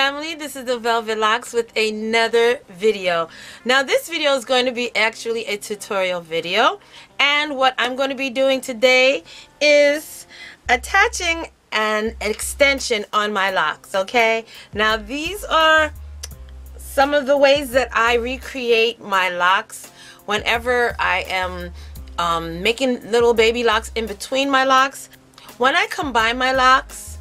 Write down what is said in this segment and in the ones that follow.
family, this is the Velvet Locks with another video. Now this video is going to be actually a tutorial video, and what I'm going to be doing today is attaching an extension on my locks. Okay, now these are some of the ways that I recreate my locks whenever I am making little baby locks in between my locks. When I combine my locks,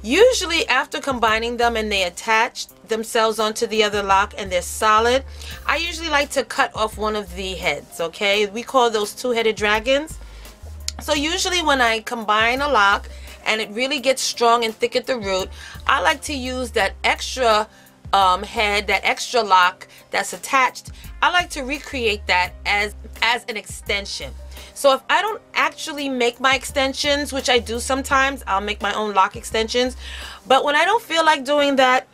usually after combining them and they attach themselves onto the other lock and they're solid, I usually like to cut off one of the heads. Okay, we call those two-headed dragons. So usually when I combine a lock and it really gets strong and thick at the root, I like to use that extra head, that extra lock that's attached. I like to recreate that as an extension. So if I don't actually make my extensions, which I do sometimes, I'll make my own lock extensions. But when I don't feel like doing that,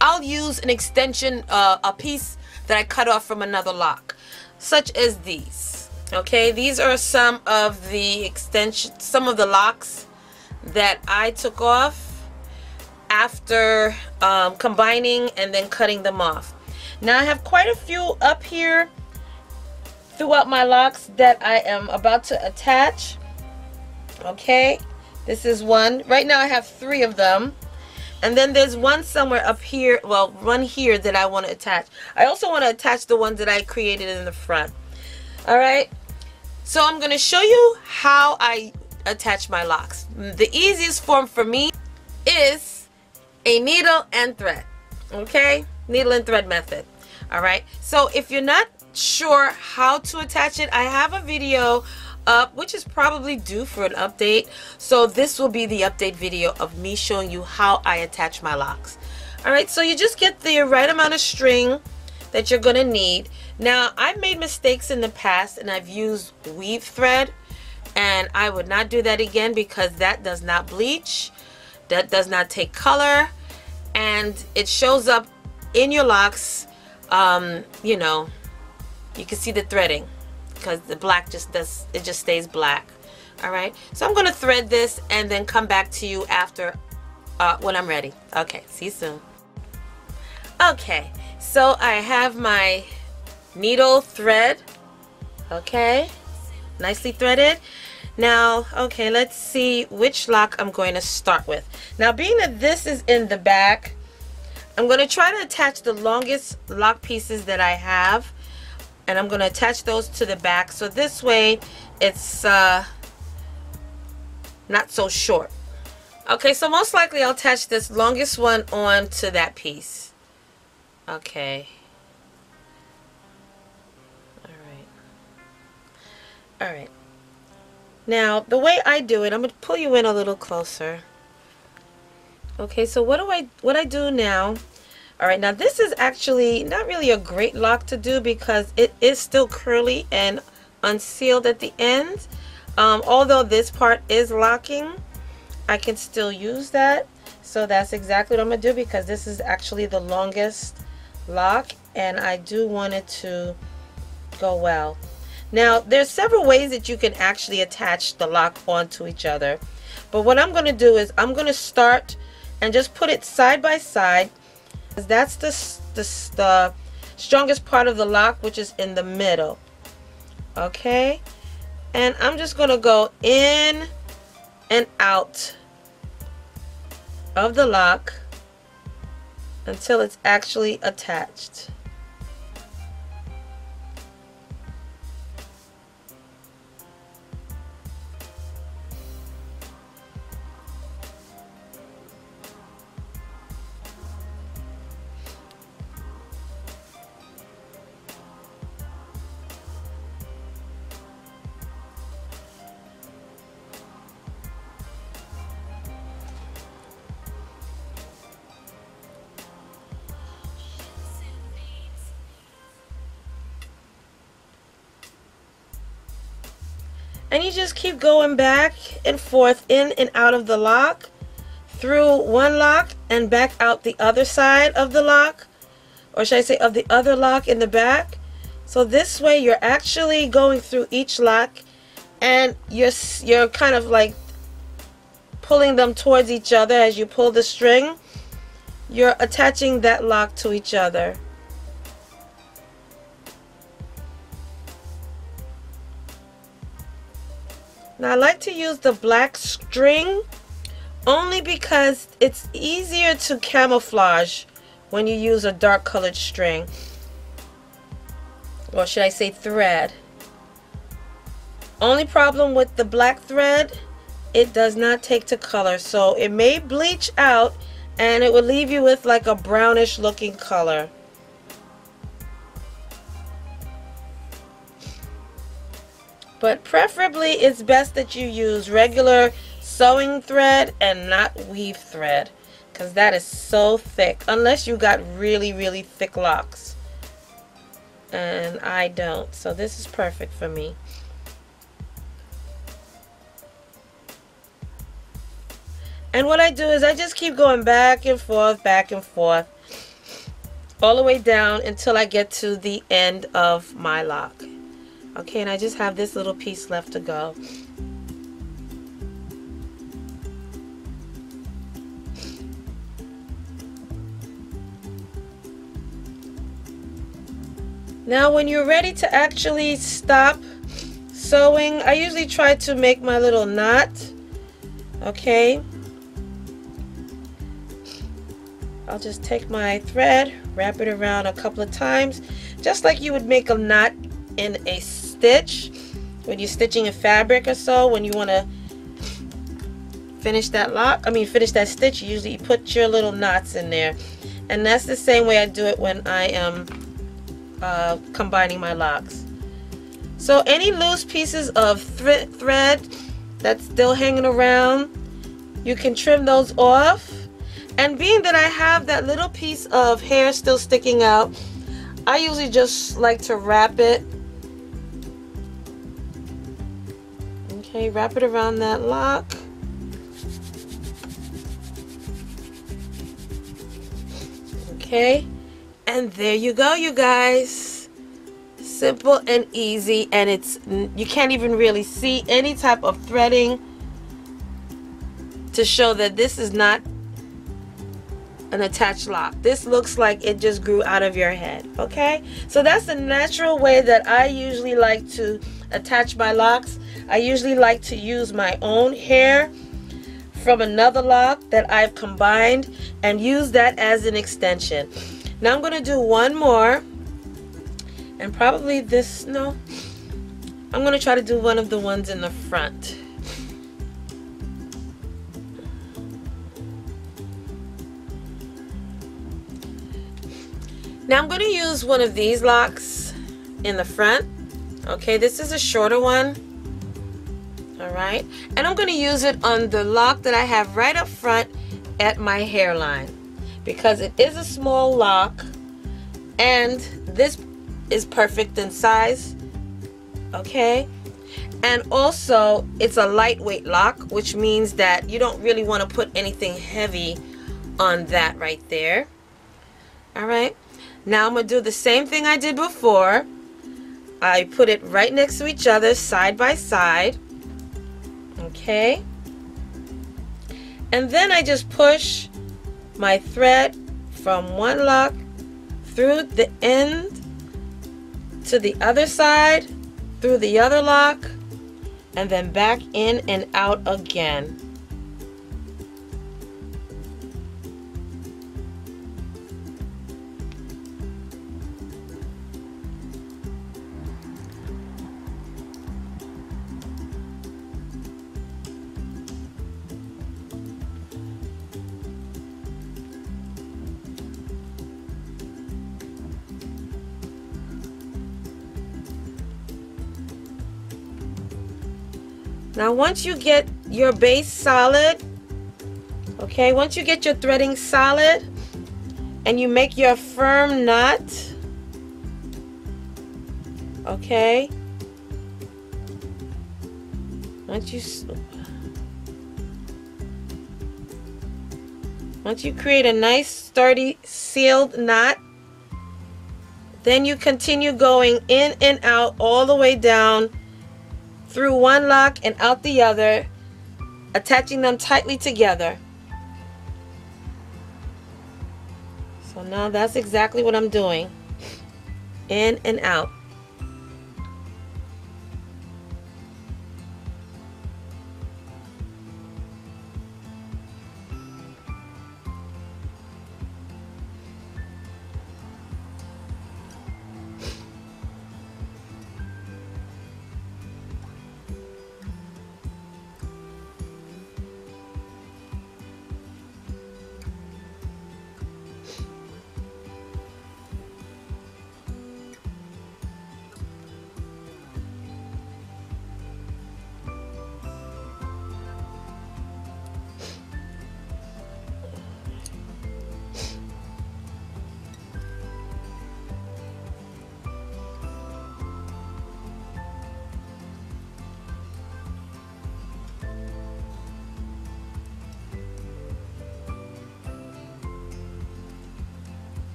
I'll use an extension, a piece that I cut off from another lock, such as these. Okay, these are some of the some of the locks that I took off after combining and then cutting them off. Now I have quite a few up here throughout my locks that I am about to attach. Okay, this is one. Right now I have 3 of them, and then there's one somewhere up here, well, one here that I want to attach. I also want to attach the ones that I created in the front. All right, so I'm going to show you how I attach my locks. The easiest form for me is a needle and thread. Okay, needle and thread method. All right, so if you're not sure how to attach it, I have a video up which is probably due for an update, so this will be the update video of me showing you how I attach my locks. All right, so you just get the right amount of string that you're gonna need. Now I've made mistakes in the past and I've used weave thread, and I would not do that again because that does not bleach, that does not take color, and it shows up in your locks. You know, you can see the threading because the black just stays black. All right, so I'm going to thread this and then come back to you after when I'm ready. Okay, see you soon. Okay, so I have my needle thread. Okay, nicely threaded. Now, okay, let's see which lock I'm going to start with. Now, being that this is in the back, I'm going to try to attach the longest lock pieces that I have, and I'm going to attach those to the back, so this way it's not so short. Okay, so most likely I'll attach this longest one on to that piece. Okay. All right. Now, the way I do it, I'm going to pull you in a little closer. Okay, so what I do now, all right, now this is actually not really a great lock to do because it is still curly and unsealed at the end. Although this part is locking, I can still use that. So that's exactly what I'm going to do because this is actually the longest lock and I do want it to go well. Now, there's several ways that you can actually attach the lock onto each other. But what I'm going to do is I'm going to start and just put it side by side. That's the strongest part of the lock, which is in the middle. Okay, and I'm just going to go in and out of the lock until it's actually attached. And you just keep going back and forth, in and out of the lock, through one lock and back out the other side of the lock, or should I say of the other lock in the back. So this way you're actually going through each lock and you're kind of like pulling them towards each other as you pull the string. you're attaching that lock to each other. Now I like to use the black string only because it's easier to camouflage when you use a dark colored string, or should I say thread. Only problem with the black thread, it does not take to color, so it may bleach out and it will leave you with like a brownish looking color. But preferably it's best that you use regular sewing thread and not weave thread, because that is so thick, unless you got really thick locks, and I don't, so this is perfect for me. And what I do is I just keep going back and forth all the way down until I get to the end of my lock. Okay, and I just have this little piece left to go. Now when you're ready to actually stop sewing, I usually try to make my little knot. Okay, I'll just take my thread, wrap it around a couple of times, just like you would make a knot in a stitch when you're stitching a fabric or so. When you want to finish that finish that stitch, usually you put your little knots in there, and that's the same way I do it when I am combining my locks. So any loose pieces of thread that's still hanging around, you can trim those off. And being that I have that little piece of hair still sticking out, I usually just like to wrap it. Okay, wrap it around that lock. Okay, and there you go, you guys. Simple and easy, and you can't even really see any type of threading to show that this is not an attached lock. This looks like it just grew out of your head. Okay, so that's the natural way that I usually like to attach my locks. I usually like to use my own hair from another lock that I've combined and use that as an extension. Now I'm going to do one more, and probably this, no, I'm going to try to do one of the ones in the front. Now I'm going to use one of these locks in the front. Okay, this is a shorter one. Alright, and I'm going to use it on the lock that I have right up front at my hairline, because it is a small lock and this is perfect in size. Okay, and also it's a lightweight lock, which means that you don't really want to put anything heavy on that right there. Alright, now I'm going to do the same thing I did before. I put it right next to each other, side by side. Okay, and then I just push my thread from one lock through the end to the other side, through the other lock, and then back in and out again. Now once you get your base solid, okay, once you get your threading solid and you make your firm knot, okay, once you create a nice sturdy sealed knot, then you continue going in and out all the way down through one lock and out the other, attaching them tightly together. So now that's exactly what I'm doing. In and out.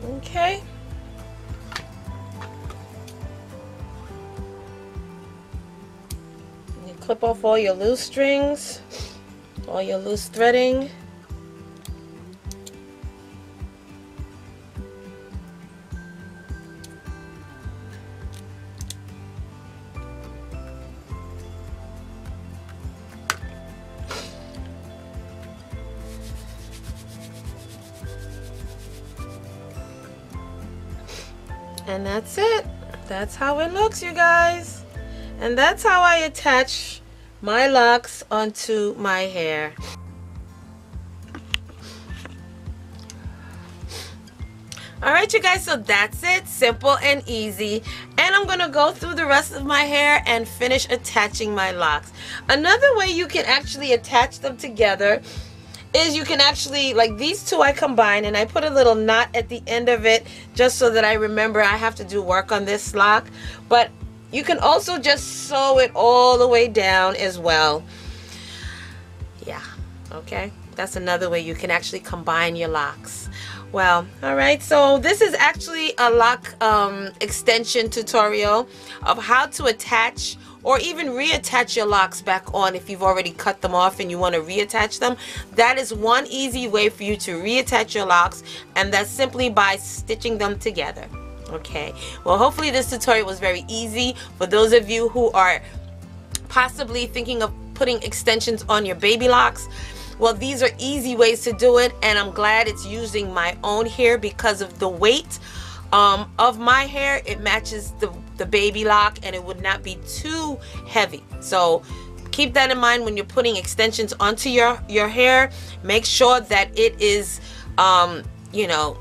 Okay. You clip off all your loose strings, all your loose threading. And that's it. That's how it looks, you guys. And that's how I attach my locks onto my hair. Alright, you guys, so that's it. Simple and easy. And I'm going to go through the rest of my hair and finish attaching my locks. Another way you can actually attach them together is you can actually, like these two I combine and I put a little knot at the end of it just so that I remember I have to do work on this lock. But you can also just sew it all the way down as well. Yeah, okay. That's another way you can actually combine your locks. Well, alright, so this is actually a lock extension tutorial of how to attach or even reattach your locks back on if you've already cut them off and you want to reattach them. That is one easy way for you to reattach your locks, and that's simply by stitching them together. Okay, well, hopefully this tutorial was very easy for those of you who are possibly thinking of putting extensions on your baby locks. Well, these are easy ways to do it, and I'm glad it's using my own hair because of the weight of my hair. It matches the baby lock and it would not be too heavy. So keep that in mind when you're putting extensions onto your hair. Make sure that it is you know,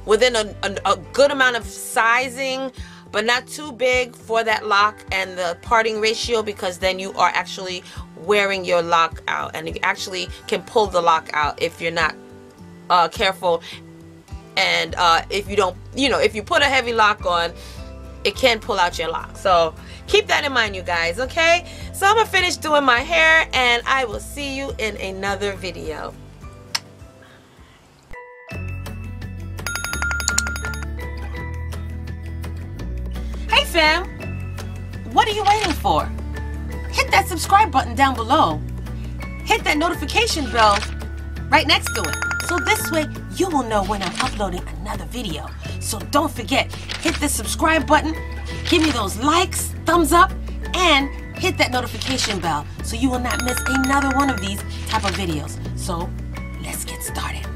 within a good amount of sizing, but not too big for that lock and the parting ratio, because then you are actually wearing your lock out, and you actually can pull the lock out if you're not careful. And if you don't, you know, if you put a heavy lock on, it can pull out your lock. So keep that in mind, you guys, okay? So I'm gonna finish doing my hair and I will see you in another video. Hey fam, what are you waiting for? Hit that subscribe button down below. Hit that notification bell right next to it. So this way you will know when I'm uploading another video. So don't forget, hit the subscribe button, give me those likes, thumbs up, and hit that notification bell so you will not miss another one of these type of videos. So let's get started.